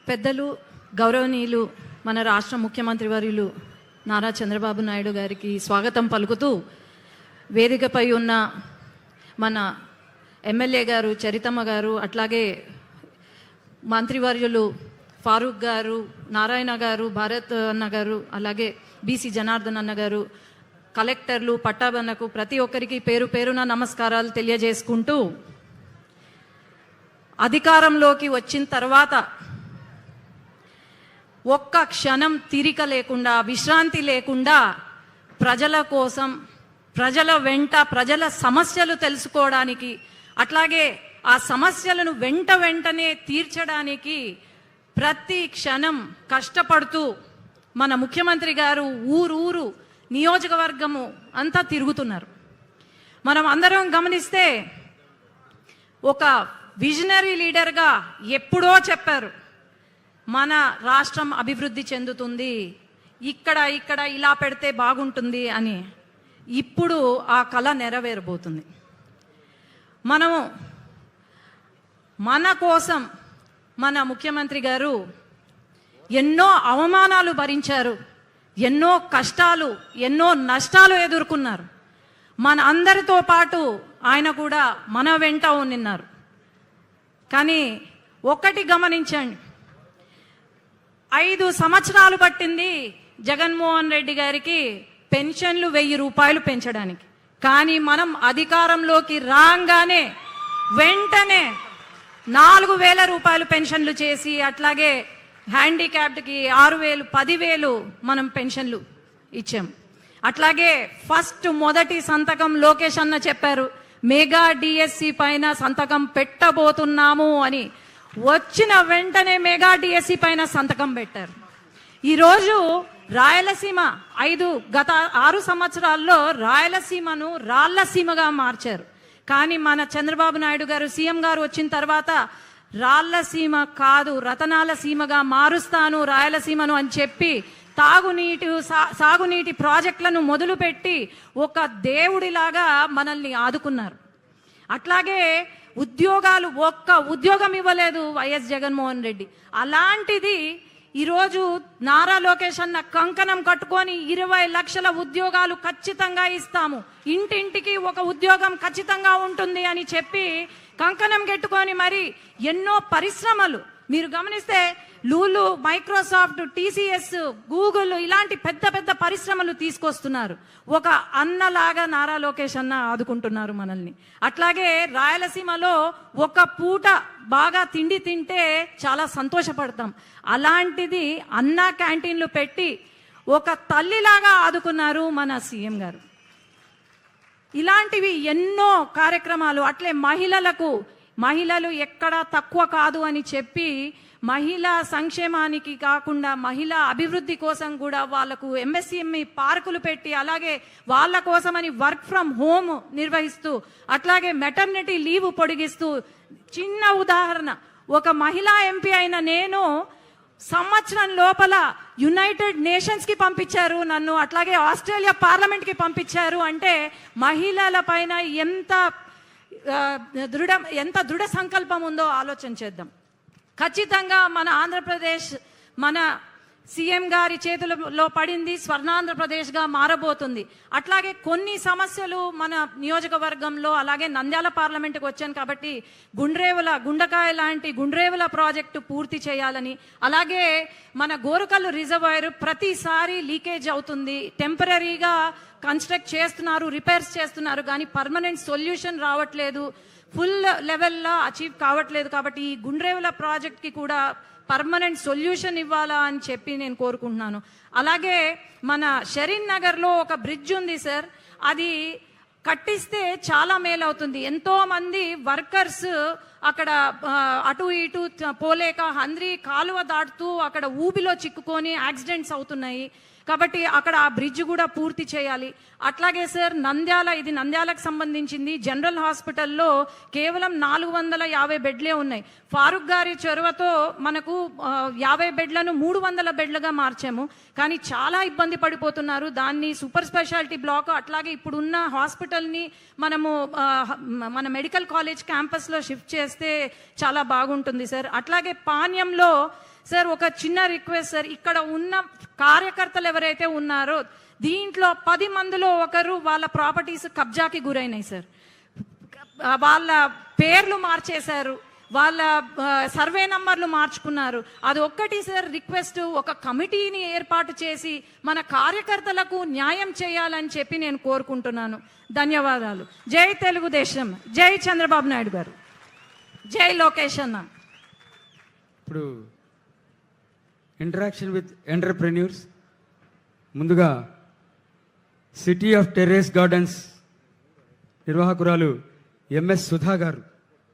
పెద్దలు గౌరవనీయులు మన రాష్ట్ర ముఖ్యమంత్రి వర్యులు నారా చంద్రబాబు నాయుడు గారికి స్వాగతం పలుకుతూ వేదికపై ఉన్న మన ఎమ్మెల్యే గారు చరితమ్మ గారు, అట్లాగే మంత్రివర్యులు ఫారూక్ గారు, నారాయణ గారు, భారత్ అన్న గారు, అలాగే బీసీ జనార్దన్ అన్న గారు, కలెక్టర్లు, పట్టాభన్నకు ప్రతి ఒక్కరికి పేరు పేరున నమస్కారాలు తెలియజేసుకుంటూ, అధికారంలోకి వచ్చిన తర్వాత ఒక్క క్షణం తీరిక లేకుండా, విశ్రాంతి లేకుండా ప్రజల కోసం, ప్రజల వెంట, ప్రజల సమస్యలు తెలుసుకోవడానికి, అట్లాగే ఆ సమస్యలను వెంటనే తీర్చడానికి ప్రతి క్షణం కష్టపడుతూ మన ముఖ్యమంత్రి గారు ఊరు నియోజకవర్గము అంతా తిరుగుతున్నారు. మనం అందరం గమనిస్తే ఒక విజనరీ లీడర్గా ఎప్పుడో చెప్పారు, మన రాష్ట్రం అభివృద్ధి చెందుతుంది, ఇక్కడ ఇలా పెడితే బాగుంటుంది అని. ఇప్పుడు ఆ కళ నెరవేరబోతుంది. మనము మన కోసం మన ముఖ్యమంత్రి గారు ఎన్నో అవమానాలు భరించారు, ఎన్నో కష్టాలు, ఎన్నో నష్టాలు ఎదుర్కొన్నారు. మన అందరితో పాటు ఆయన కూడా మన వెంట ఉన్నారు. కానీ ఒక్కటి గమనించండి, 5 సంవత్సరాలు పట్టింది జగన్మోహన్ రెడ్డి గారికి పెన్షన్లు 1000 రూపాయలు పెంచడానికి. కానీ మనం అధికారంలోకి రాగానే వెంటనే 4000 రూపాయలు పెన్షన్లు చేసి, అట్లాగే హ్యాండిక్యాప్డ్కి 6000, 10,000 మనం పెన్షన్లు ఇచ్చాం. అట్లాగే మొదటి సంతకం లోకేష్ అన్న చెప్పారు, మెగా డిఎస్సి పైన సంతకం పెట్టబోతున్నాము అని. వచ్చిన వెంటనే మెగా డిఎస్సి పైన సంతకం పెట్టారు. ఈరోజు రాయలసీమ గత 6 సంవత్సరాల్లో రాయలసీమను రాళ్లసీమగా మార్చారు. కానీ మన చంద్రబాబు నాయుడు గారు సీఎం గారు వచ్చిన తర్వాత రాళ్లసీమ కాదు, రతనాల సీమగా మారుస్తాను రాయలసీమను అని చెప్పి సాగునీటి ప్రాజెక్టులను మొదలుపెట్టి ఒక దేవుడిలాగా మనల్ని ఆదుకున్నారు. అట్లాగే ఉద్యోగాలు, ఒక్క ఉద్యోగం ఇవ్వలేదు వైఎస్ జగన్మోహన్ రెడ్డి. అలాంటిది ఈరోజు నారా లోకేష్ అన్న కంకణం కట్టుకొని 20 లక్షల ఉద్యోగాలు ఖచ్చితంగా ఇస్తాము, ఇంటింటికి ఒక ఉద్యోగం ఖచ్చితంగా ఉంటుంది అని చెప్పి కంకణం కట్టుకొని మరి ఎన్నో పరిశ్రమలు మీరు గమనిస్తే లూలు, మైక్రోసాఫ్ట్, టీసీఎస్, గూగుల్ ఇలాంటి పెద్ద పరిశ్రమలు తీసుకొస్తున్నారు. ఒక అన్నలాగా నారా లోకేష్ అన్న ఆదుకుంటున్నారు మనల్ని. అట్లాగే రాయలసీమలో ఒక పూట బాగా తిండి తింటే చాలా సంతోషపడతాం. అలాంటిది అన్న క్యాంటీన్లు పెట్టి ఒక తల్లిలాగా ఆదుకున్నారు మన సీఎం గారు. ఇలాంటివి ఎన్నో కార్యక్రమాలు. అట్లే మహిళలు ఎక్కడా తక్కువ కాదు అని చెప్పి మహిళా సంక్షేమానికి కాకుండా మహిళా అభివృద్ధి కోసం కూడా వాళ్లకు ఎంఎస్ఎంఈ పార్కులు పెట్టి, అలాగే వాళ్ళ కోసమని వర్క్ ఫ్రమ్ హోమ్ నిర్వహిస్తూ, అట్లాగే మెటర్నిటీ లీవ్ పొడిగిస్తూ. చిన్న ఉదాహరణ, ఒక మహిళా ఎంపీ అయిన నేను సంవత్సరం లోపల యునైటెడ్ నేషన్స్ కి పంపించారు నన్ను, అట్లాగే ఆస్ట్రేలియా పార్లమెంట్ కి పంపించారు. అంటే మహిళల పైన ఎంత దృఢ సంకల్పం ఉందో ఆలోచన చేద్దాం. ఖచ్చితంగా మన ఆంధ్రప్రదేశ్ మన సీఎం గారి చేతులలో పడింది, స్వర్ణాంధ్రప్రదేశ్గా మారబోతుంది. అట్లాగే కొన్ని సమస్యలు మన నియోజకవర్గంలో, అలాగే నంద్యాల పార్లమెంట్కి వచ్చాను కాబట్టి గుండకాయ లాంటి గుండ్రేవుల ప్రాజెక్టు పూర్తి చేయాలని, అలాగే మన గోరుకల్లు రిజర్వాయర్ ప్రతిసారి లీకేజ్ అవుతుంది, టెంపరీగా కన్స్ట్రక్ట్ చేస్తున్నారు, రిపేర్స్ చేస్తున్నారు, కానీ పర్మనెంట్ సొల్యూషన్ రావట్లేదు, ఫుల్ లెవెల్లో అచీవ్ కావట్లేదు. కాబట్టి ఈ గుండ్రేవుల ప్రాజెక్ట్కి కూడా పర్మనెంట్ సొల్యూషన్ ఇవ్వాలా అని చెప్పి నేను కోరుకుంటున్నాను. అలాగే మన షరీన్ నగర్లో ఒక బ్రిడ్జ్ ఉంది సార్, అది కట్టిస్తే చాలా మేలు అవుతుంది. ఎంతో మంది వర్కర్స్ అక్కడ అటు ఇటు పోలేక హంద్రి కాలువ దాటుతూ అక్కడ ఊబిలో చిక్కుకొని యాక్సిడెంట్స్ అవుతున్నాయి. కాబట్టి అక్కడ ఆ బ్రిడ్జ్ కూడా పూర్తి చేయాలి. అట్లాగే సార్ ఇది నంద్యాలకు సంబంధించింది. జనరల్ హాస్పిటల్లో కేవలం 450 బెడ్లే ఉన్నాయి. ఫారూక్ గారి చొరవతో మనకు 50 బెడ్లను 300 బెడ్లుగా మార్చాము. కానీ చాలా ఇబ్బంది పడిపోతున్నారు. దాన్ని సూపర్ స్పెషాలిటీ బ్లాక్, అట్లాగే ఇప్పుడున్న హాస్పిటల్ని మనము మన మెడికల్ కాలేజ్ క్యాంపస్లో షిఫ్ట్ చేస్తే చాలా బాగుంటుంది సార్. అట్లాగే పాణ్యంలో సార్ ఒక చిన్న రిక్వెస్ట్ సార్, ఇక్కడ ఉన్న కార్యకర్తలు ఎవరైతే ఉన్నారో దీంట్లో 10 మందిలో ఒకరు వాళ్ళ ప్రాపర్టీస్ కబ్జాకి గురైనాయి సార్. వాళ్ళ పేర్లు మార్చేశారు, వాళ్ళ సర్వే నంబర్లు మార్చుకున్నారు. అది ఒక్కటి సార్ రిక్వెస్ట్, ఒక కమిటీని ఏర్పాటు చేసి మన కార్యకర్తలకు న్యాయం చేయాలని చెప్పి నేను కోరుకుంటున్నాను. ధన్యవాదాలు. జై తెలుగుదేశం, జై చంద్రబాబు నాయుడు గారు, జై లోకేష్ అన్న. ఇప్పుడు ఇంటరాక్షన్ విత్ ఎంటర్ప్రెన్యూర్స్, ముందుగా సిటీ ఆఫ్ టెర్రేస్ గార్డెన్స్ నిర్వాహకురాలు ఎంఎస్ సుధా గారు.